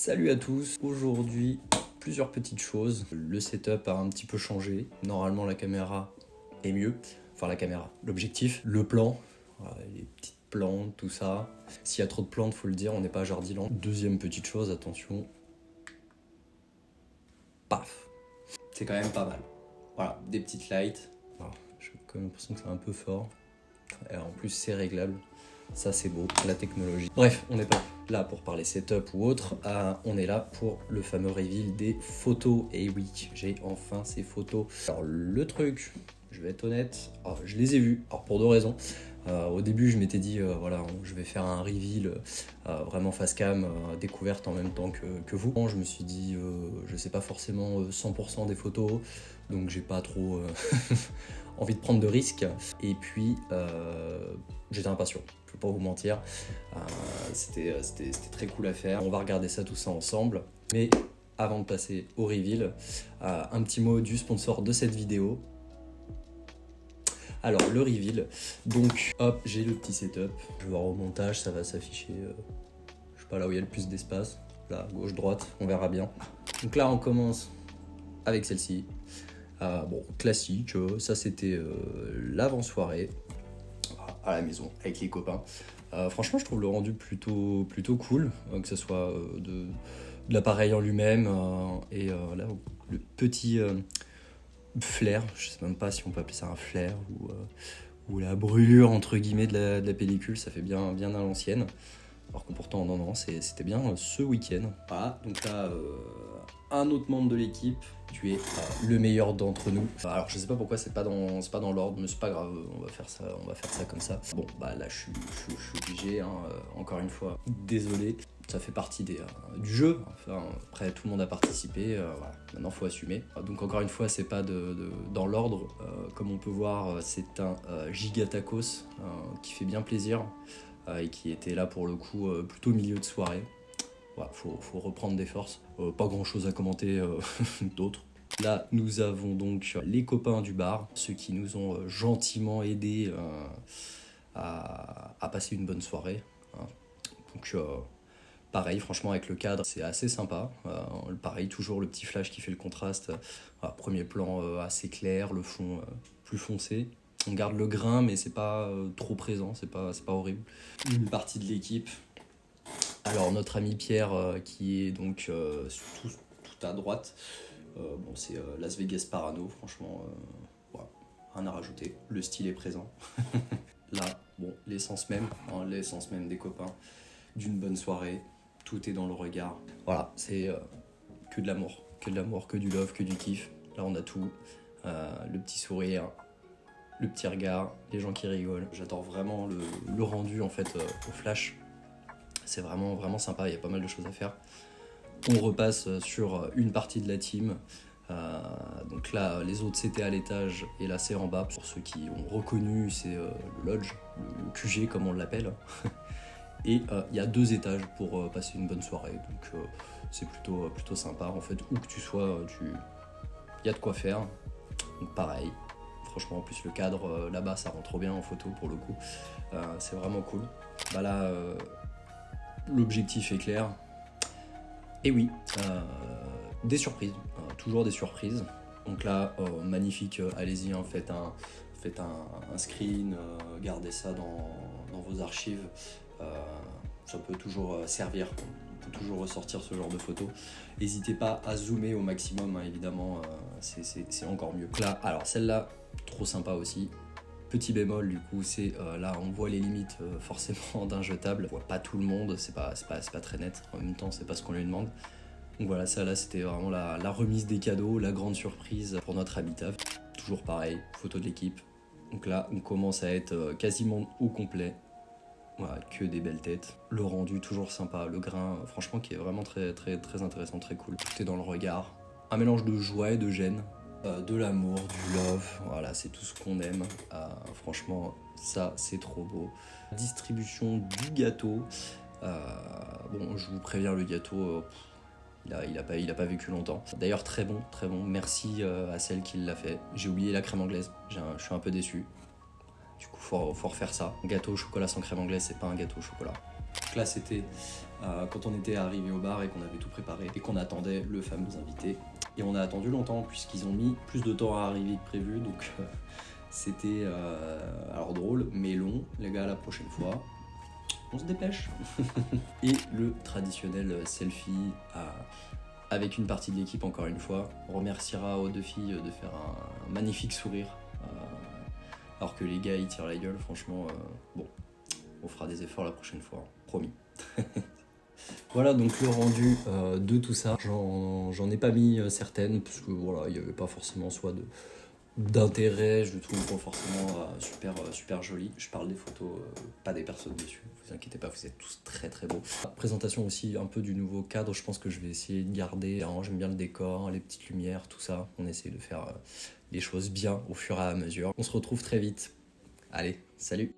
Salut à tous, aujourd'hui plusieurs petites choses. Le setup a un petit peu changé, normalement la caméra est mieux, enfin la caméra, l'objectif, le plan, voilà, les petites plantes, tout ça. S'il y a trop de plantes, faut le dire, on n'est pas à Jardiland. Deuxième petite chose, attention, paf, c'est quand même pas mal. Voilà, des petites lights, j'ai quand même l'impression que c'est un peu fort, et en plus c'est réglable. Ça c'est beau, la technologie. Bref, on n'est pas là pour parler setup ou autre, on est là pour le fameux reveal des photos. Et oui, j'ai enfin ces photos. Alors le truc, je vais être honnête, je les ai vus, alors pour deux raisons. Au début je m'étais dit, voilà, je vais faire un reveal vraiment face cam, découverte en même temps que vous. Je me suis dit, je sais pas forcément 100% des photos, donc j'ai pas trop envie de prendre de risques. Et puis j'étais impatient, je peux pas vous mentir, c'était très cool à faire. On va regarder ça tout ça ensemble, mais avant de passer au reveal, un petit mot du sponsor de cette vidéo. Alors le reveal, donc hop, j'ai le petit setup, je vais voir au montage, ça va s'afficher, je sais pas, là où il y a le plus d'espace, là, gauche, droite, on verra bien. Donc là on commence avec celle-ci, bon, classique, ça c'était l'avant-soirée, à la maison, avec les copains. Franchement je trouve le rendu plutôt cool, que ce soit de l'appareil en lui-même, et là, le petit... flair, je sais même pas si on peut appeler ça un flair ou la brûlure entre guillemets de la pellicule, ça fait bien à l'ancienne. Alors que pourtant non, c'était bien ce week-end. Voilà, donc là un autre membre de l'équipe, tu es le meilleur d'entre nous. Alors je sais pas pourquoi c'est pas dans l'ordre, mais c'est pas grave, on va faire ça comme ça. Bon bah là je suis obligé, encore une fois, désolé. Ça fait partie du jeu, enfin, après tout le monde a participé, voilà. Maintenant faut assumer. Donc encore une fois c'est pas dans l'ordre, comme on peut voir c'est un gigatacos qui fait bien plaisir et qui était là pour le coup plutôt au milieu de soirée. Voilà, faut reprendre des forces, pas grand chose à commenter d'autre. Là nous avons donc les copains du bar, ceux qui nous ont gentiment aidés à passer une bonne soirée, hein. Donc pareil, franchement avec le cadre c'est assez sympa, pareil toujours le petit flash qui fait le contraste, premier plan assez clair, le fond plus foncé, on garde le grain mais c'est pas trop présent, c'est pas horrible. Une partie de l'équipe, alors notre ami Pierre qui est donc tout à droite, bon c'est Las Vegas Parano, franchement voilà, rien à rajouter, le style est présent. Là, bon, l'essence même des copains, d'une bonne soirée. Tout est dans le regard. Voilà, c'est que de l'amour, que du love, que du kiff. Là, on a tout. Le petit sourire, le petit regard, les gens qui rigolent. J'adore vraiment le rendu en fait au flash. C'est vraiment sympa, il y a pas mal de choses à faire. On repasse sur une partie de la team. Donc là, les autres c'était à l'étage et là c'est en bas. Pour ceux qui ont reconnu, c'est le lodge, le QG comme on l'appelle. Et il y a 2 étages pour passer une bonne soirée, donc c'est plutôt sympa. En fait, où que tu sois, il y a de quoi faire. Donc pareil, franchement, en plus le cadre là-bas, ça rend trop bien en photo pour le coup. C'est vraiment cool. Bah là, l'objectif est clair. Et oui, des surprises, toujours des surprises. Donc là, magnifique, allez-y, hein, faites un screen, gardez ça dans vos archives. Ça peut toujours servir, on peut toujours ressortir ce genre de photos. N'hésitez pas à zoomer au maximum, hein, évidemment, c'est encore mieux. Là, alors celle-là, trop sympa aussi. Petit bémol du coup, c'est là on voit les limites forcément d'un jetable. On voit pas tout le monde, c'est pas très net. En même temps, c'est pas ce qu'on lui demande. Donc voilà, ça là c'était vraiment la remise des cadeaux, la grande surprise pour notre habitat. Toujours pareil, photo de l'équipe. Donc là, on commence à être quasiment au complet. Voilà, que des belles têtes. Le rendu toujours sympa, le grain franchement qui est vraiment très intéressant, très cool. Tout est dans le regard. Un mélange de joie et de gêne, de l'amour, du love, voilà, c'est tout ce qu'on aime. Franchement, ça c'est trop beau. Distribution du gâteau. Bon, je vous préviens, le gâteau, il a pas vécu longtemps. D'ailleurs, très bon, merci à celle qui l'a fait. J'ai oublié la crème anglaise, je suis un peu déçu. Du coup, faut refaire ça. Gâteau au chocolat sans crème anglaise, c'est pas un gâteau au chocolat. Donc là, c'était quand on était arrivé au bar et qu'on avait tout préparé et qu'on attendait le fameux invité. Et on a attendu longtemps puisqu'ils ont mis plus de temps à arriver que prévu. Donc c'était alors drôle mais long. Les gars, la prochaine fois, on se dépêche. Et le traditionnel selfie avec une partie de l'équipe, encore une fois. On remerciera aux deux filles de faire un magnifique sourire. Alors que les gars, ils tirent la gueule, franchement, bon, on fera des efforts la prochaine fois, promis. Voilà donc le rendu de tout ça. J'en ai pas mis certaines, parce que voilà, il n'y avait pas forcément soit d'intérêt, je le trouve pas forcément super joli. Je parle des photos, pas des personnes dessus, vous inquiétez pas, vous êtes tous très très beaux. Présentation aussi un peu du nouveau cadre, je pense que je vais essayer de garder. Alors, j'aime bien le décor, les petites lumières, tout ça. On essaie de faire les choses bien au fur et à mesure. On se retrouve très vite. Allez, salut!